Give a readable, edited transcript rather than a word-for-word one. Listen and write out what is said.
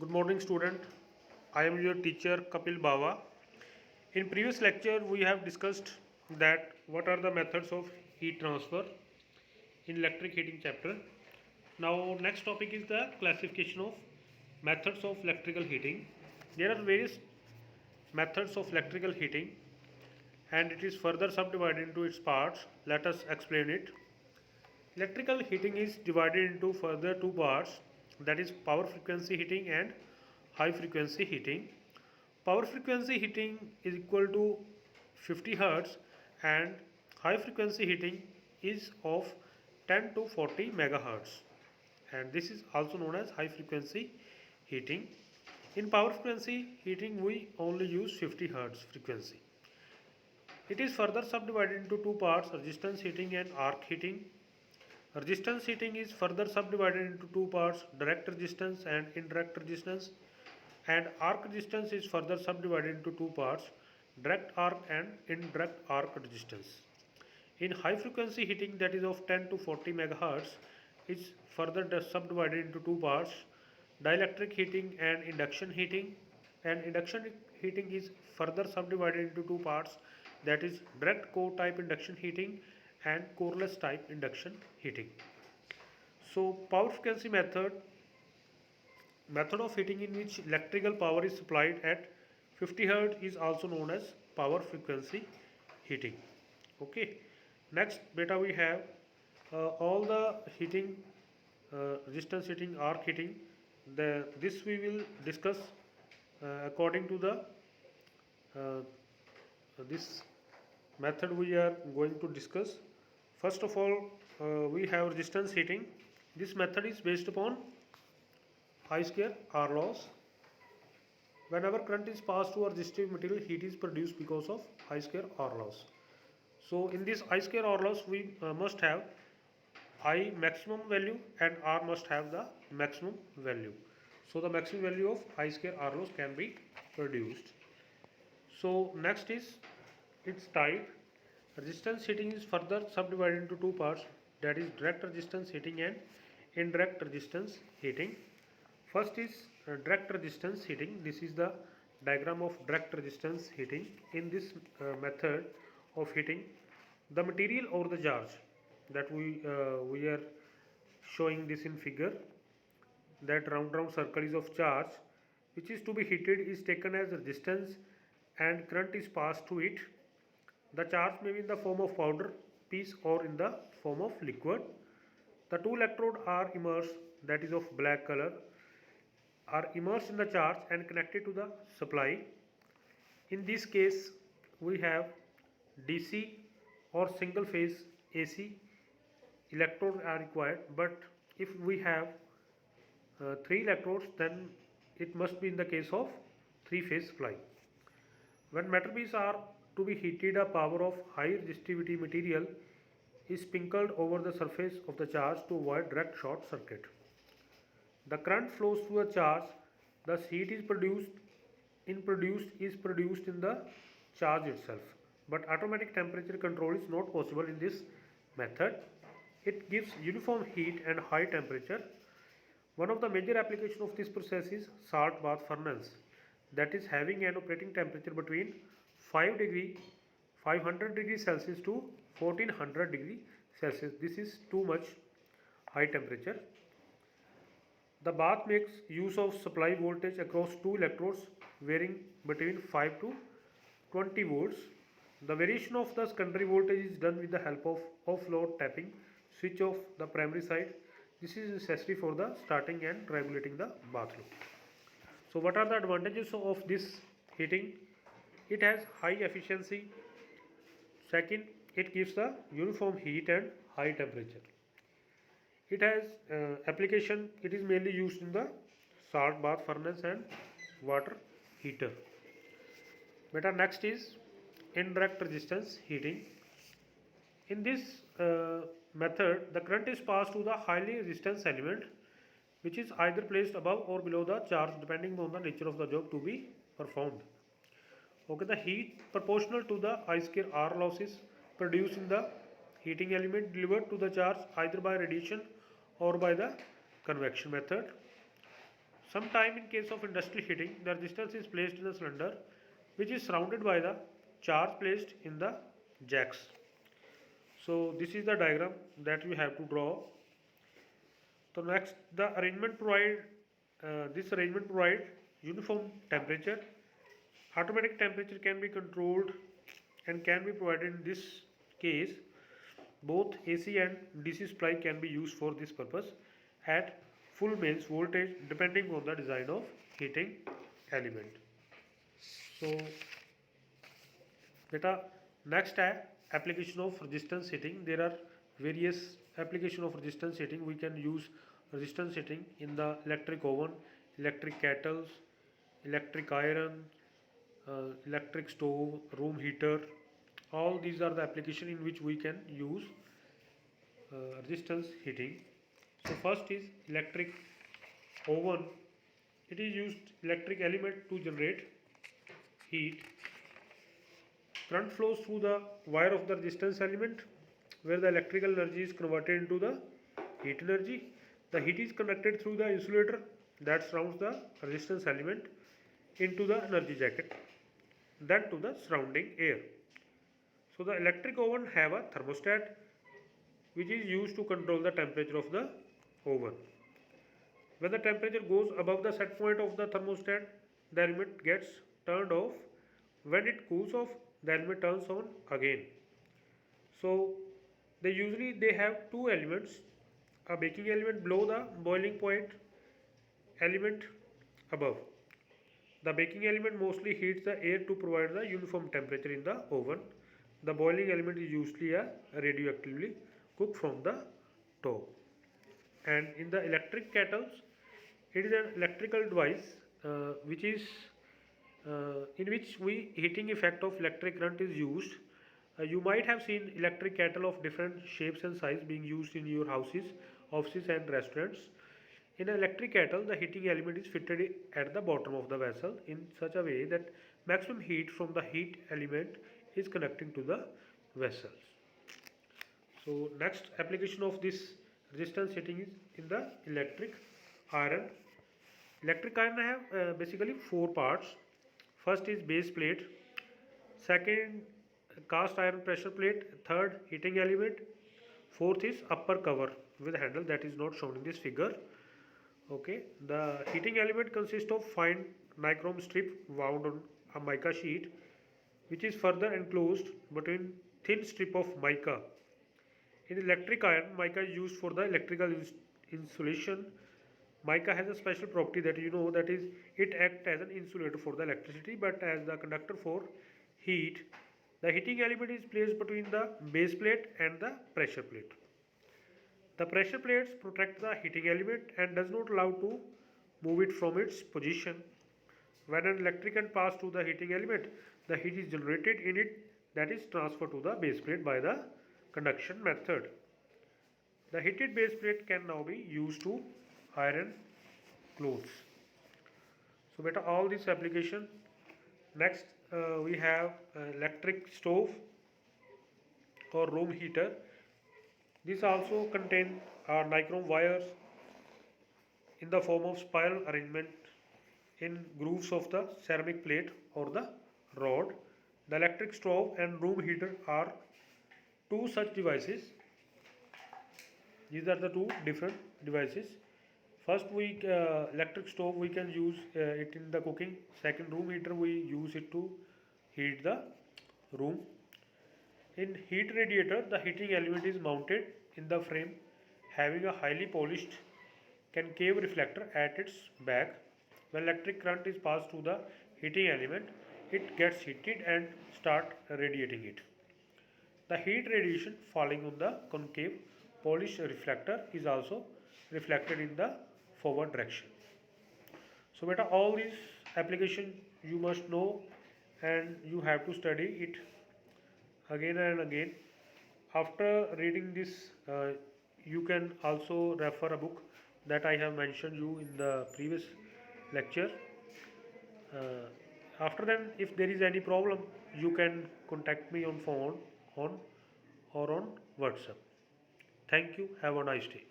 Good morning, student. I am your teacher Kapil Bawa. In previous lecture, we have discussed that what are the methods of heat transfer in electric heating chapter. Now, next topic is the classification of methods of electrical heating. There are various methods of electrical heating, and it is further subdivided into its parts. Let us explain it. Electrical heating is divided into further two parts, that is power frequency heating and high frequency heating. Power frequency heating is equal to 50 Hz and high frequency heating is of 10 to 40 megahertz, and this is also known as high frequency heating. In power frequency heating we only use 50 Hz frequency. It is further subdivided into two parts, resistance heating and arc heating. Resistance heating is further subdivided into two parts, direct resistance and indirect resistance, and arc resistance is further subdivided into two parts, direct arc and indirect arc resistance. In high frequency heating, that is of 10 to 40 megahertz, is further subdivided into two parts, dielectric heating and induction heating. And induction heating is further subdivided into two parts, that is direct core type induction heating and coreless type induction heating. So power frequency method of heating in which electrical power is supplied at 50 Hz is also known as power frequency heating. Okay. Next beta we have all the heating, resistance heating, arc heating. This we will discuss according to the this method we are going to discuss. First of all, we have resistance heating. This method is based upon I square R laws. Whenever current is passed through a resistive material, heat is produced because of I square R laws. So in this I square R laws, we must have I maximum value and R must have the maximum value. So the maximum value of I square R laws can be produced. So next is its type. Resistance heating is further subdivided into two parts, that is direct resistance heating and indirect resistance heating. First is direct resistance heating. This is the diagram of direct resistance heating. In this method of heating, the material or the charge that we are showing this in figure, that round circle is of charge which is to be heated is taken as resistance and current is passed to it. The charge may be in the form of powder piece or in the form of liquid. The two electrodes are immersed, that is of black color, are immersed in the charge and connected to the supply. In this case, we have DC or single phase AC electrodes are required, but if we have three electrodes, then it must be in the case of three phase supply. When metal beads are to be heated, a power of high resistivity material is sprinkled over the surface of the charge to avoid direct short circuit. The current flows through the charge, thus heat is produced in the charge itself. But automatic temperature control is not possible in this method. It gives uniform heat and high temperature. One of the major applications of this process is salt bath furnace, that is having an operating temperature between 500 degrees Celsius to 1400 degrees Celsius. This is too much high temperature. The bath makes use of supply voltage across two electrodes varying between 5 to 20 volts. The variation of the secondary voltage is done with the help of off-load tapping switch of the primary side. This is necessary for the starting and regulating the bath loop. So what are the advantages of this heating? It has high efficiency. Second, it gives the uniform heat and high temperature. It has application, it is mainly used in the salt bath furnace and water heater. Beta next is indirect resistance heating. In this method, the current is passed to the highly resistance element, which is either placed above or below the charge depending on the nature of the job to be performed. Okay, the heat proportional to the I square R losses produced in the heating element delivered to the charge either by radiation or by the convection method. Sometime in case of industrial heating, the resistance is placed in the cylinder which is surrounded by the charge placed in the jacks. So this is the diagram that you have to draw. So next, the arrangement provide this arrangement provide uniform temperature. Automatic temperature can be controlled and can be provided. In this case, both AC and DC supply can be used for this purpose at full mains voltage depending on the design of heating element. So beta, next application of resistance heating. There are various application of resistance heating. We can use resistance heating in the electric oven, electric kettles, electric iron, electric stove, room heater. All these are the application in which we can use resistance heating. So first is electric oven. It is used electric element to generate heat. Current flows through the wire of the resistance element where the electrical energy is converted into the heat energy. The heat is conducted through the insulator that surrounds the resistance element into the energy jacket, then to the surrounding air. So the electric oven have a thermostat which is used to control the temperature of the oven. When the temperature goes above the set point of the thermostat, the element gets turned off. When it cools off, the element turns on again. So they have two elements, a baking element below the boiling point element above. The baking element mostly heats the air to provide the uniform temperature in the oven. The boiling element is usually a radioactively cooked from the top. And in the electric kettles, it is an electrical device which is in which heating effect of electric current is used. You might have seen electric kettle of different shapes and size being used in your houses, offices and restaurants. In an electric kettle, the heating element is fitted at the bottom of the vessel in such a way that maximum heat from the heat element is connecting to the vessels. So next application of this resistance heating is in the electric iron. Electric iron have basically four parts. First is base plate, second cast iron pressure plate, third heating element, fourth is upper cover with handle that is not shown in this figure. Okay, the heating element consists of fine nichrome strip wound on a mica sheet which is further enclosed between thin strip of mica. In electric iron, mica is used for the electrical insulation. Mica has a special property that you know, that is it acts as an insulator for the electricity but as the conductor for heat. The heating element is placed between the base plate and the pressure plate. The pressure plates protect the heating element and does not allow to move it from its position. When an electric current passes through the heating element, the heat is generated in it that is transferred to the base plate by the conduction method. The heated base plate can now be used to iron clothes. So beta, all this application. Next we have electric stove or room heater. This also contain nichrome wires in the form of spiral arrangement in grooves of the ceramic plate or the rod. The electric stove and room heater are two such devices. These are the two different devices. First, electric stove we can use it in the cooking. Second, room heater we use it to heat the room. In heat radiator, the heating element is mounted in the frame having a highly polished concave reflector at its back. When electric current is passed through the heating element, it gets heated and start radiating it. The heat radiation falling on the concave polished reflector is also reflected in the forward direction. So beta, all these application you must know and you have to study it again and again. After reading this, you can also refer a book that I have mentioned you in the previous lecture. After then, if there is any problem, you can contact me on phone or on WhatsApp. Thank you. Have a nice day.